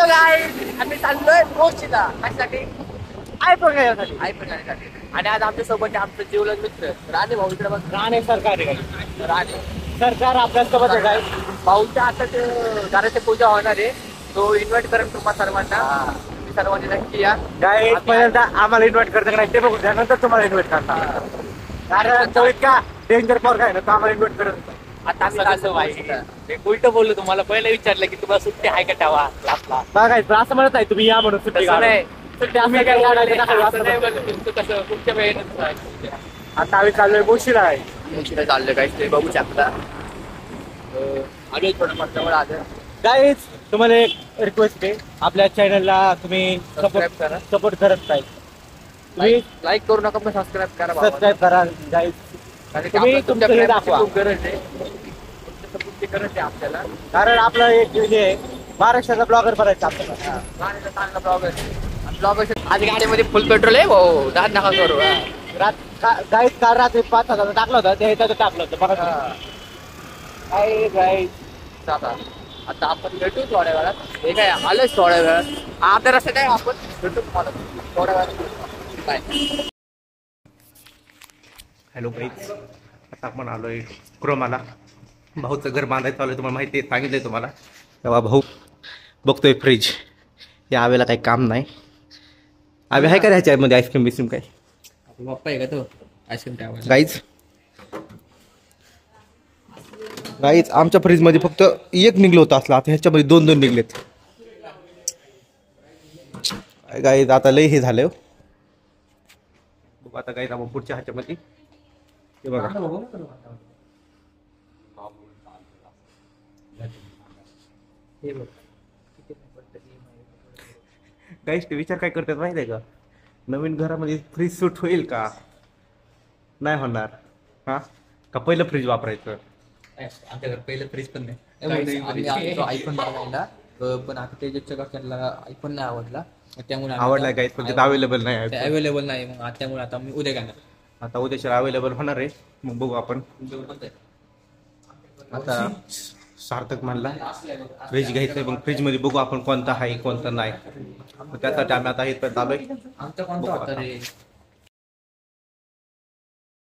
Hello guys, आम्ही चाललोय मोशीला कशासाठी? आयफोन घेण्यासाठी. आणि आज आमच्या सोबत आमचं जीवलग मित्र राणे भाऊ. इकडे बघ, राणे सरकार आहे. राणे सरकार आपल्यासोबत आहे काय? भाऊच्या आता ते घराची पूजा होणार आहे, तो इन्व्हाइट करेन तुम्हाला सर्वांना. सर्वांनी नक्की या. काय पहिल्यांदा आम्हाला इन्व्हाइट करता नाही ते बघू, त्यानंतर तुम्हाला इन्व्हाइट करता. कारण तो इतका डेंजर पोरगा आहे ना, तो आम्हाला इन्व्हाइट करत. आता आम्ही चाललो भाई. उलट बोललो तुम्हाला पहिलं विचारलं की तुम्हाला सुट्टी आहे का टावा क्लासला. बघायचं असं म्हणत नाही तुम्ही या म्हणून सुट्टी तसं नाही. सुट्टी असं काय काढायचं नाही, असं नाही. कसं तुमच्या वेळेनंतर आता आम्ही चाललोय मोशीला आहे. मोशीला चाललोय काय ते बघू शकता. आलोय थोडं जवळ आलं. गाईज तुम्हाला एक रिक्वेस्ट आहे, आपल्या चॅनलला तुम्ही सबस्क्राईब करा. सपोर्ट करत नाही. तुम्ही लाईक करू नका, पण सबस्क्राईब करा. सबस्क्राईब करा गाईज. तुम्ही तुमचं हे दाखवा. खूप गरज आहे, तुमच्या सपोर्टची गरज आहे आपल्याला. कारण आपलं एक हे महाराष्ट्राचा ब्लॉगर बनायचं आपल्याला. गाडीला चांगला ब्लॉगर आज गाडीमध्ये फुल पेट्रोल आहे भाऊ, दाद नका करू. गाईज काल रात्री 5,000 टाकलं होतं, ते ह्याच्यात टाकलं होतं बघा. काय गाईज आता आपण भेटू थोड्या वेळात. हे काय आलोच थोड्या वेळात, आता रस्ते काय आपण भेटू तुम्हाला थोड्या वेळात. बाय. हॅलो गाईज, आता आपण आलोय क्रोमाला. भाऊचं घर बांधायचं आलोय, तुम्हाला माहिती आहे, सांगितलंय तुम्हाला. तेव्हा भाऊ बघतोय फ्रीज. या आवेला काही काम नाही. आवे आहे का ह्याच्यामध्ये आईस्क्रीम बिस्क्रीम काय? बाप्पा आहे का तो आईस्क्रीम टावा? गाईज आमच्या फ्रीजमध्ये फक्त एक निघलं होतं असलं, आता ह्याच्यामध्ये 2 निघलेत. गाईज आता लय हे झालं. बघू आता गाईज आपण पुढच्या ह्याच्यामध्ये हे बघा. गाईज ते विचार काय करतात माहिती आहे का, नवीन घरामध्ये फ्रीज सूट होईल का? नाही होणार. हा का पहिलं फ्रीज वापरायचं? आमच्या घर पहिलं फ्रीज पण नाही. आम्ही आयफोन बघायला, पण आता त्याच्या घरच्यांना आयफोन नाही आवडला, त्यामुळे आवडला गाईज, पण तिथं अवेलेबल नाही आहे. अवेलेबल नाही, मग त्यामुळे आता मी उद्या घेणार. आता उद्याच्या अवेलेबल होणार आहे, मग बघू आपण. आता सार्थक म्हणला फ्रीज घ्यायचंय, मग फ्रीज मध्ये बघू आपण कोणता आहे कोणता नाही. त्यासाठी आम्ही आता इथं आलोय. आमचा कोणता होता रे?